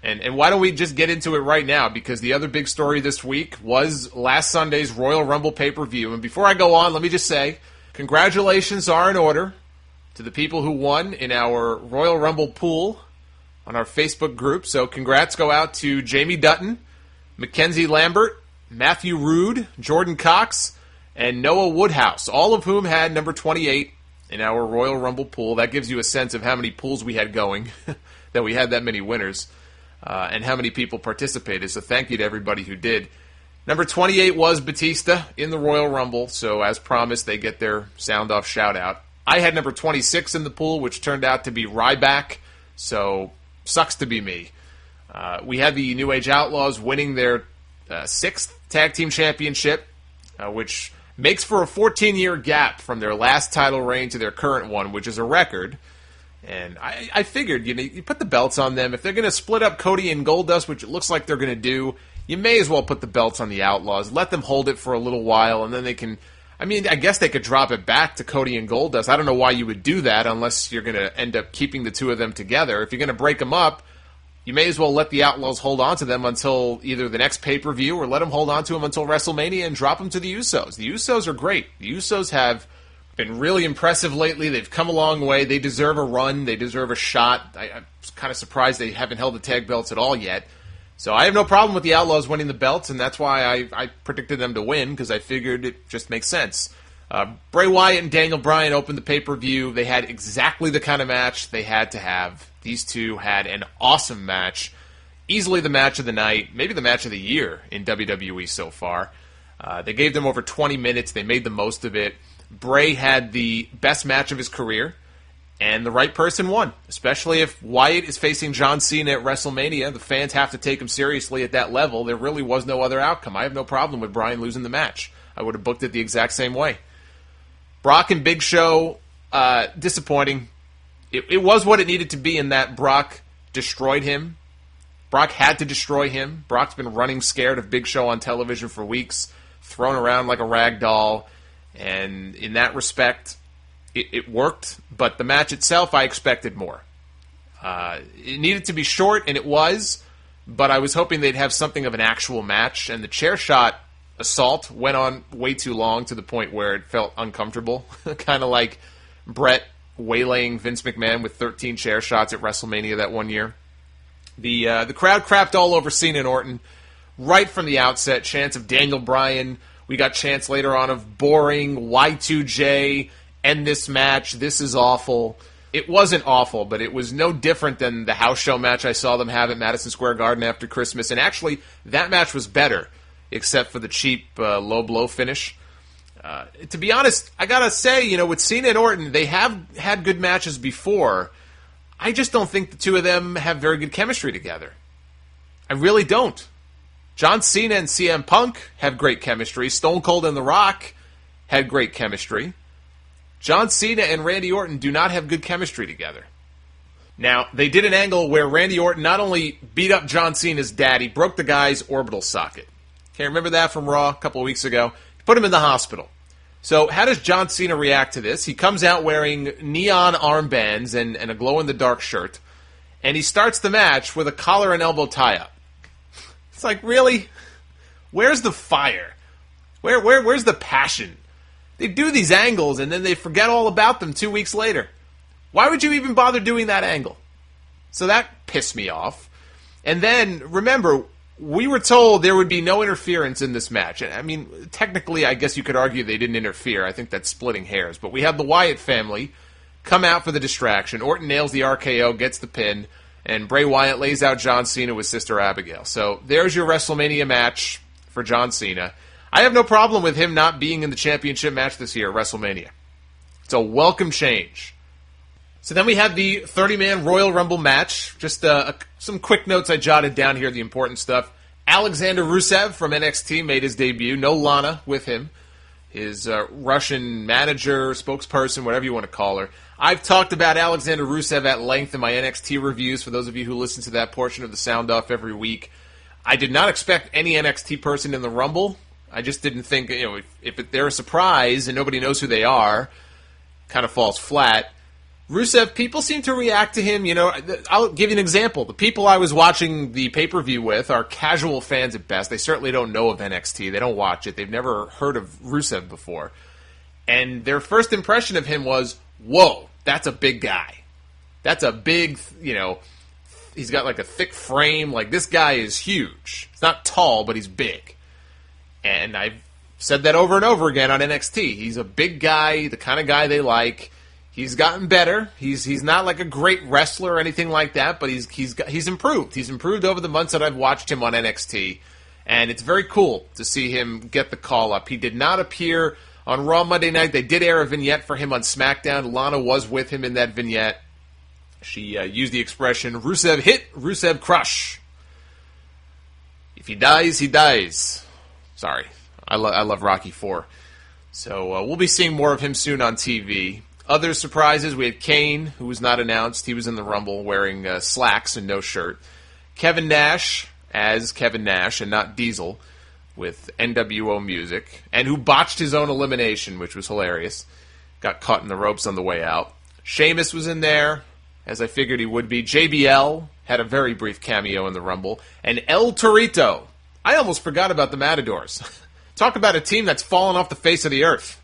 And why don't we just get into it right now? Because the other big story this week was last Sunday's Royal Rumble pay-per-view. And before I go on, let me just say, congratulations are in order to the people who won in our Royal Rumble pool on our Facebook group. So congrats go out to Jamie Dutton, Mackenzie Lambert, Matthew Rood, Jordan Cox, and Noah Woodhouse, all of whom had number 28 in our Royal Rumble pool. That gives you a sense of how many pools we had going, that we had that many winners. And how many people participated, so thank you to everybody who did. Number 28 was Batista in the Royal Rumble, so as promised, they get their sound-off shout-out. I had number 26 in the pool, which turned out to be Ryback, so sucks to be me. We had the New Age Outlaws winning their 6th Tag Team Championship, which makes for a 14-year gap from their last title reign to their current one, which is a record. And I figured, you put the belts on them. If they're going to split up Cody and Goldust, which it looks like they're going to do, you may as well put the belts on the Outlaws. Let them hold it for a little while, and then they can... I mean, I guess they could drop it back to Cody and Goldust. I don't know why you would do that unless you're going to end up keeping the two of them together. If you're going to break them up, you may as well let the Outlaws hold on to them until either the next pay-per-view or let them hold on to them until WrestleMania and drop them to the Usos. The Usos are great. The Usos have been really impressive lately. They've come a long way. They deserve a run. They deserve a shot. I'm kind of surprised they haven't held the tag belts at all yet. So I have no problem with the Outlaws winning the belts, and that's why I predicted them to win, because I figured it just makes sense. Bray Wyatt and Daniel Bryan opened the pay-per-view. They had exactly the kind of match they had to have. These two had an awesome match. Easily the match of the night, maybe the match of the year in WWE so far. They gave them over 20 minutes. They made the most of it. Bray had the best match of his career, and the right person won. Especially if Wyatt is facing John Cena at WrestleMania, the fans have to take him seriously at that level. There really was no other outcome. I have no problem with Bryan losing the match. I would have booked it the exact same way. Brock and Big Show, disappointing. It was what it needed to be in that Brock destroyed him. Brock had to destroy him. Brock's been running scared of Big Show on television for weeks, thrown around like a rag doll. And in that respect, it worked. But the match itself, I expected more. It needed to be short, and it was. But I was hoping they'd have something of an actual match. And the chair shot assault went on way too long to the point where it felt uncomfortable. Kind of like Brett waylaying Vince McMahon with 13 chair shots at WrestleMania that one year. The crowd crapped all over Cena and Orton right from the outset. Chants of Daniel Bryan. We got chants later on of boring, Y2J, end this match, this is awful. It wasn't awful, but it was no different than the house show match I saw them have at Madison Square Garden after Christmas. And actually, that match was better, except for the cheap low blow finish. To be honest, I gotta say, with Cena and Orton, they have had good matches before. I just don't think the two of them have very good chemistry together. I really don't. John Cena and CM Punk have great chemistry. Stone Cold and The Rock had great chemistry. John Cena and Randy Orton do not have good chemistry together. Now, they did an angle where Randy Orton not only beat up John Cena's dad, he broke the guy's orbital socket. Okay, remember that from Raw a couple of weeks ago? He put him in the hospital. So how does John Cena react to this? He comes out wearing neon armbands and a glow-in-the-dark shirt, and he starts the match with a collar and elbow tie-up. It's like, really? Where's the fire? Where's the passion? They do these angles, and then they forget all about them 2 weeks later. Why would you even bother doing that angle? So that pissed me off. And then, remember, we were told there would be no interference in this match. I mean, technically, I guess you could argue they didn't interfere. I think that's splitting hairs. But we have the Wyatt family come out for the distraction. Orton nails the RKO, gets the pin, and Bray Wyatt lays out John Cena with Sister Abigail. So there's your WrestleMania match for John Cena. I have no problem with him not being in the championship match this year at WrestleMania. It's a welcome change. So then we have the 30-man Royal Rumble match. Just some quick notes I jotted down here, the important stuff. Alexander Rusev from NXT made his debut. No Lana with him. His Russian manager, spokesperson, whatever you want to call her. I've talked about Alexander Rusev at length in my NXT reviews, for those of you who listen to that portion of the Sound Off every week. I did not expect any NXT person in the Rumble. I just didn't think, if they're a surprise and nobody knows who they are, kind of falls flat. Rusev, people seem to react to him. I'll give you an example. The people I was watching the pay-per-view with are casual fans at best. They certainly don't know of NXT. They don't watch it. They've never heard of Rusev before. And their first impression of him was, whoa, that's a big guy. That's a big, he's got like a thick frame. Like, this guy is huge. He's not tall, but he's big. And I've said that over and over again on NXT. He's a big guy, the kind of guy they like. He's gotten better. He's not like a great wrestler or anything like that, but he's improved. He's improved over the months that I've watched him on NXT. And it's very cool to see him get the call up. He did not appear on Raw Monday night. They did air a vignette for him on SmackDown. Lana was with him in that vignette. She used the expression, Rusev hit, Rusev crush. If he dies, he dies. Sorry. I love Rocky IV. So we'll be seeing more of him soon on TV. Other surprises, we had Kane, who was not announced. He was in the Rumble wearing slacks and no shirt. Kevin Nash as Kevin Nash and not Diesel, with NWO music, and who botched his own elimination, which was hilarious. Got caught in the ropes on the way out. Sheamus was in there, as I figured he would be. JBL had a very brief cameo in the Rumble. And El Torito. I almost forgot about the Matadors. Talk about a team that's fallen off the face of the earth.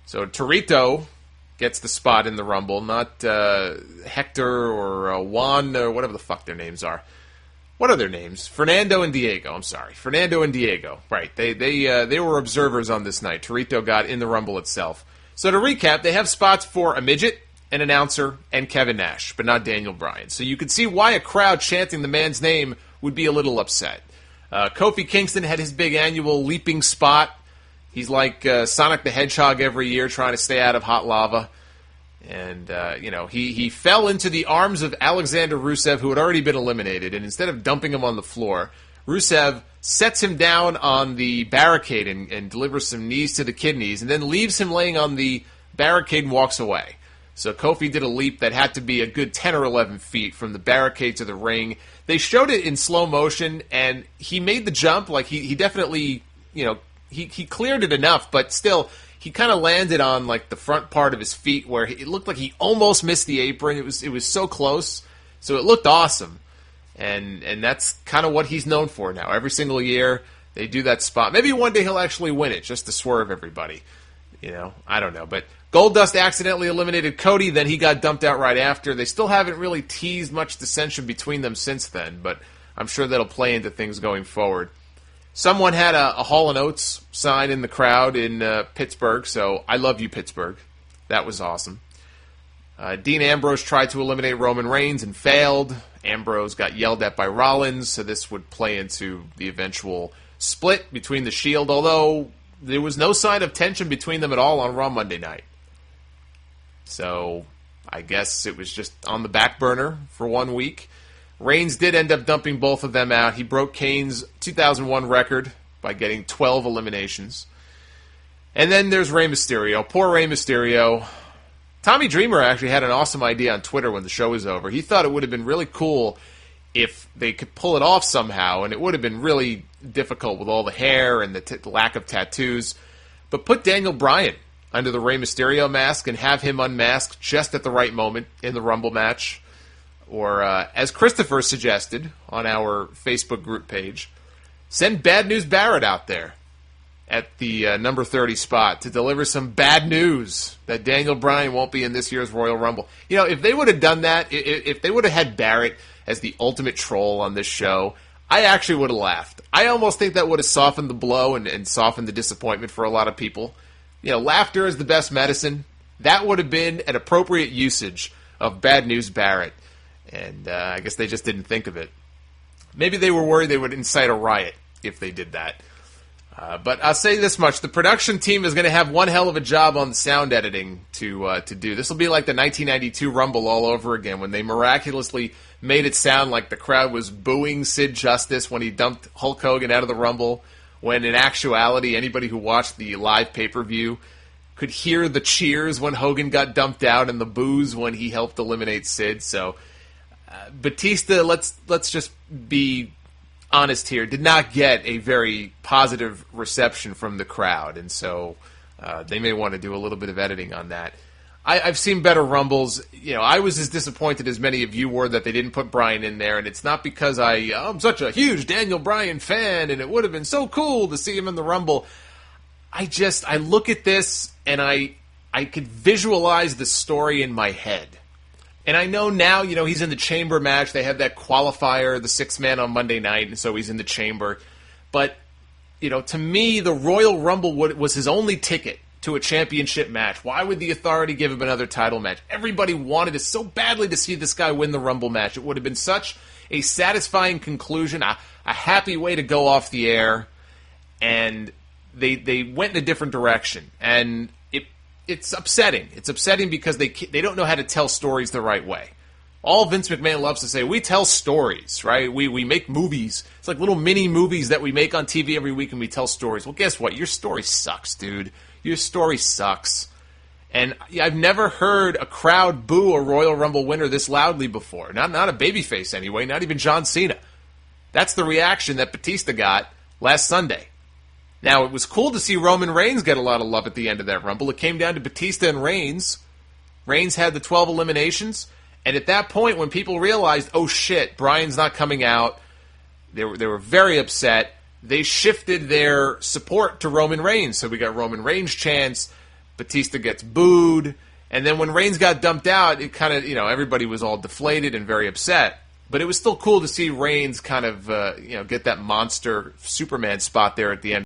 So Torito gets the spot in the Rumble, not Hector or Juan or whatever the fuck their names are. What are their names? Fernando and Diego. I'm sorry. Fernando and Diego. Right. They were observers on this night. Torito got in the Rumble itself. So to recap, they have spots for a midget, an announcer, and Kevin Nash, but not Daniel Bryan. So you could see why a crowd chanting the man's name would be a little upset. Kofi Kingston had his big annual leaping spot. He's like Sonic the Hedgehog every year, trying to stay out of hot lava. And, he fell into the arms of Alexander Rusev, who had already been eliminated. And instead of dumping him on the floor, Rusev sets him down on the barricade and delivers some knees to the kidneys, and then leaves him laying on the barricade and walks away. So Kofi did a leap that had to be a good 10 or 11 feet from the barricade to the ring. They showed it in slow motion, and he made the jump. Like, he definitely, he cleared it enough, but still, he kind of landed on like the front part of his feet where it looked like he almost missed the apron. It was so close, so it looked awesome, and that's kind of what he's known for now. Every single year they do that spot. Maybe one day he'll actually win it just to swerve everybody. I don't know. But Goldust accidentally eliminated Cody, then he got dumped out right after. They still haven't really teased much dissension between them since then, but I'm sure that'll play into things going forward. Someone had a Hall & Oates sign in the crowd in Pittsburgh, so I love you, Pittsburgh. That was awesome. Dean Ambrose tried to eliminate Roman Reigns and failed. Ambrose got yelled at by Rollins, so this would play into the eventual split between the Shield, although there was no sign of tension between them at all on Raw Monday night. So I guess it was just on the back burner for 1 week. Reigns did end up dumping both of them out. He broke Kane's 2001 record by getting 12 eliminations. And then there's Rey Mysterio. Poor Rey Mysterio. Tommy Dreamer actually had an awesome idea on Twitter when the show was over. He thought it would have been really cool if they could pull it off somehow, and it would have been really difficult with all the hair and the lack of tattoos. But put Daniel Bryan under the Rey Mysterio mask and have him unmasked just at the right moment in the Rumble match. Or, as Christopher suggested on our Facebook group page, send Bad News Barrett out there at the number 30 spot to deliver some bad news that Daniel Bryan won't be in this year's Royal Rumble. If they would have done that, if they would have had Barrett as the ultimate troll on this show, I actually would have laughed. I almost think that would have softened the blow and softened the disappointment for a lot of people. Laughter is the best medicine. That would have been an appropriate usage of Bad News Barrett. And I guess they just didn't think of it. Maybe they were worried they would incite a riot if they did that. But I'll say this much. The production team is going to have one hell of a job on the sound editing to do. This will be like the 1992 Rumble all over again when they miraculously made it sound like the crowd was booing Sid Justice when he dumped Hulk Hogan out of the Rumble, when in actuality anybody who watched the live pay-per-view could hear the cheers when Hogan got dumped out and the boos when he helped eliminate Sid. So Batista, let's just be honest here, did not get a very positive reception from the crowd, and so they may want to do a little bit of editing on that. I've seen better Rumbles. I was as disappointed as many of you were that they didn't put Bryan in there, and it's not because I'm such a huge Daniel Bryan fan, and it would have been so cool to see him in the Rumble. I look at this, and I could visualize the story in my head. And I know now, he's in the Chamber match. They had that qualifier, the 6-man on Monday night, and so he's in the Chamber. But, to me, the Royal Rumble was his only ticket to a championship match. Why would the Authority give him another title match? Everybody wanted it so badly to see this guy win the Rumble match. It would have been such a satisfying conclusion, a happy way to go off the air, and they went in a different direction. And it's upsetting. It's upsetting because they don't know how to tell stories the right way. All Vince McMahon loves to say, we tell stories, right? We make movies. It's like little mini movies that we make on TV every week, and we tell stories. Well, guess what? Your story sucks, dude. Your story sucks. And I've never heard a crowd boo a Royal Rumble winner this loudly before. Not a babyface anyway, not even John Cena. That's the reaction that Batista got last Sunday. Now, it was cool to see Roman Reigns get a lot of love at the end of that Rumble. It came down to Batista and Reigns. Reigns had the 12 eliminations. And at that point, when people realized, oh shit, Bryan's not coming out, they were very upset. They shifted their support to Roman Reigns. So we got Roman Reigns chants, Batista gets booed, and then when Reigns got dumped out, it kind of, everybody was all deflated and very upset. But it was still cool to see Reigns kind of, get that monster Superman spot there at the end.